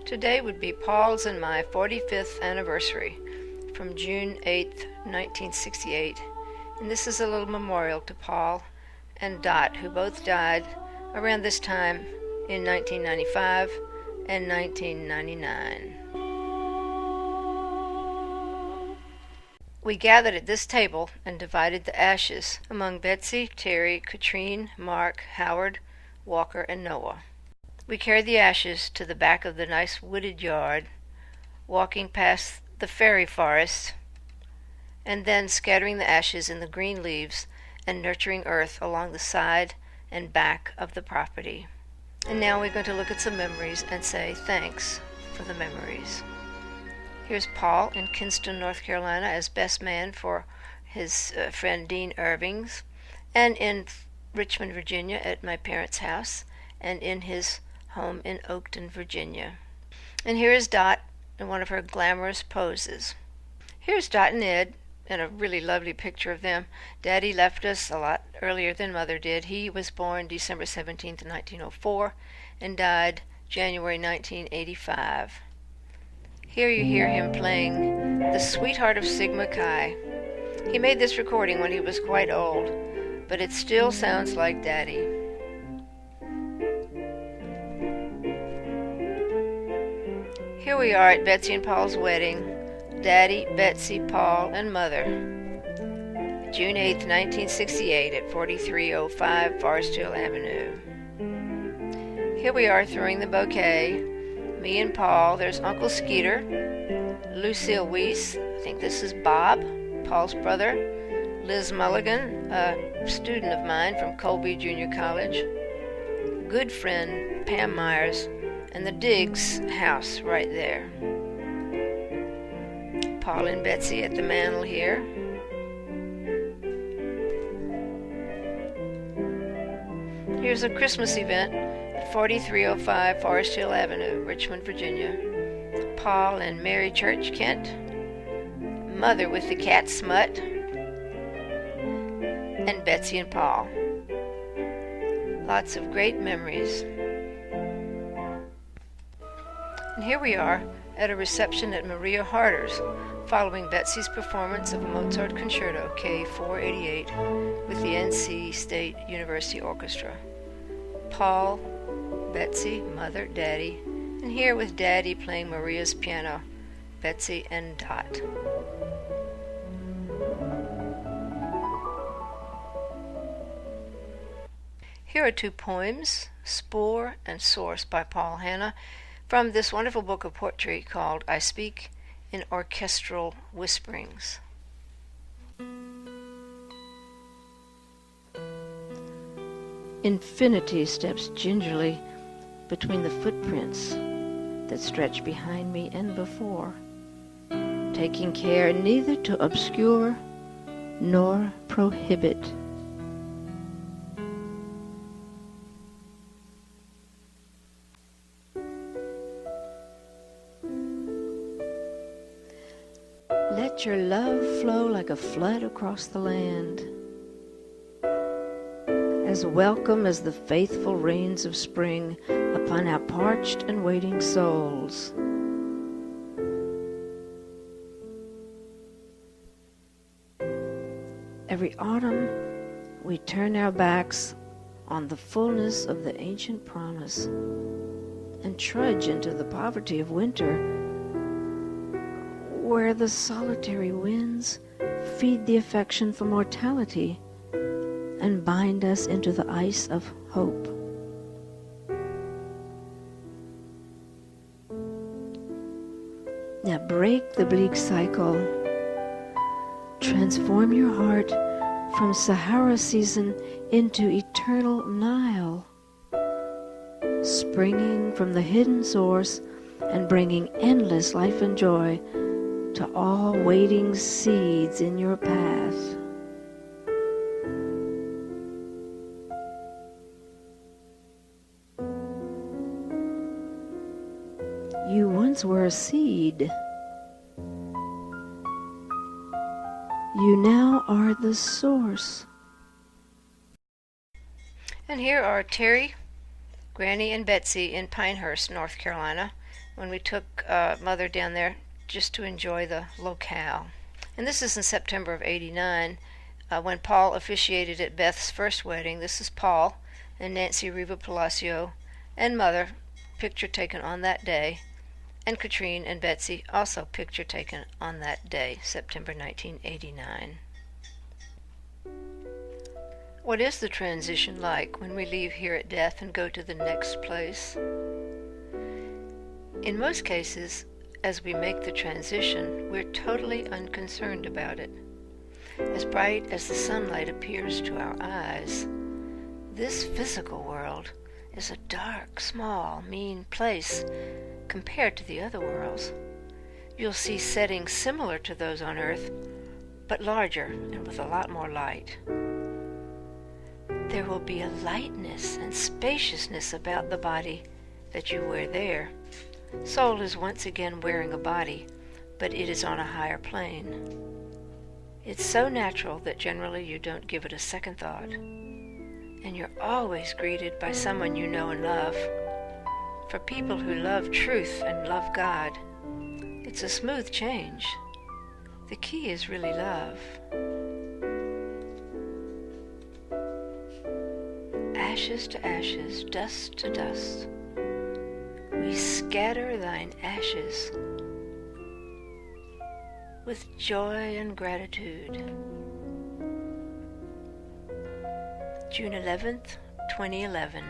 Today would be Paul's and my 45th anniversary from June 8th, 1968, and this is a little memorial to Paul and Dot, who both died around this time in 1995 and 1999. We gathered at this table and divided the ashes among Betsy, Terry, Katrine, Mark, Howard, Walker, and Noah. We carried the ashes to the back of the nice wooded yard, walking past the fairy forest, and then scattering the ashes in the green leaves and nurturing earth along the side and back of the property. And now we're going to look at some memories and say thanks for the memories. Here's Paul in Kinston, North Carolina as best man for his friend Dean Irving's, and in Richmond, Virginia at my parents' house, and in his home in Oakton, Virginia. And here is Dot in one of her glamorous poses. Here's Dot and Ed in a really lovely picture of them. Daddy left us a lot earlier than Mother did. He was born December 17th, 1904 and died January 1985. Here you hear him playing The Sweetheart of Sigma Chi. He made this recording when he was quite old, but it still sounds like Daddy. Here we are at Betsy and Paul's wedding. Daddy, Betsy, Paul, and Mother. June 8th, 1968 at 4305 Forest Hill Avenue. Here we are throwing the bouquet. Me and Paul. There's Uncle Skeeter. Lucille Weiss. I think this is Bob, Paul's brother. Liz Mulligan, a student of mine from Colby Junior College. Good friend Pam Myers. And the Diggs house right there. Paul and Betsy at the mantel here. Here's a Christmas event at 4305 Forest Hill Avenue, Richmond, Virginia. Paul and Mary Church Kent. Mother with the cat Smut. And Betsy and Paul. Lots of great memories. And here we are at a reception at Maria Harder's, following Betsy's performance of a Mozart Concerto K488 with the NC State University Orchestra. Paul, Betsy, Mother, Daddy, and here with Daddy playing Maria's piano, Betsy and Dot. Here are two poems, Spore and Source by Paul Hannah, from this wonderful book of poetry called I Speak in Orchestral Whisperings. Infinity steps gingerly between the footprints that stretch behind me and before, taking care neither to obscure nor prohibit. Let your love flow like a flood across the land, as welcome as the faithful rains of spring upon our parched and waiting souls. Every autumn we turn our backs on the fullness of the ancient promise and trudge into the poverty of winter, where the solitary winds feed the affection for mortality and bind us into the ice of hope. Now break the bleak cycle. Transform your heart from Sahara season into eternal Nile, springing from the hidden source and bringing endless life and joy to all waiting seeds in your path. You once were a seed. You now are the source. And here are Terry, Granny, and Betsy in Pinehurst, North Carolina, when we took Mother down there just to enjoy the locale. And this is in September of '89, when Paul officiated at Beth's first wedding. This is Paul and Nancy Riva Palacio and Mother, picture taken on that day, and Katrine and Betsy, also picture taken on that day, September 1989. What is the transition like when we leave here at death and go to the next place? In most cases, as we make the transition, we're totally unconcerned about it. As bright as the sunlight appears to our eyes, this physical world is a dark, small, mean place compared to the other worlds. You'll see settings similar to those on Earth, but larger and with a lot more light. There will be a lightness and spaciousness about the body that you wear there. Soul is once again wearing a body, but it is on a higher plane. It's so natural that generally you don't give it a second thought, and you're always greeted by someone you know and love. For people who love truth and love God, it's a smooth change. The key is really love. Ashes to ashes, dust to dust, we scatter thine ashes with joy and gratitude. June 11th, 2011.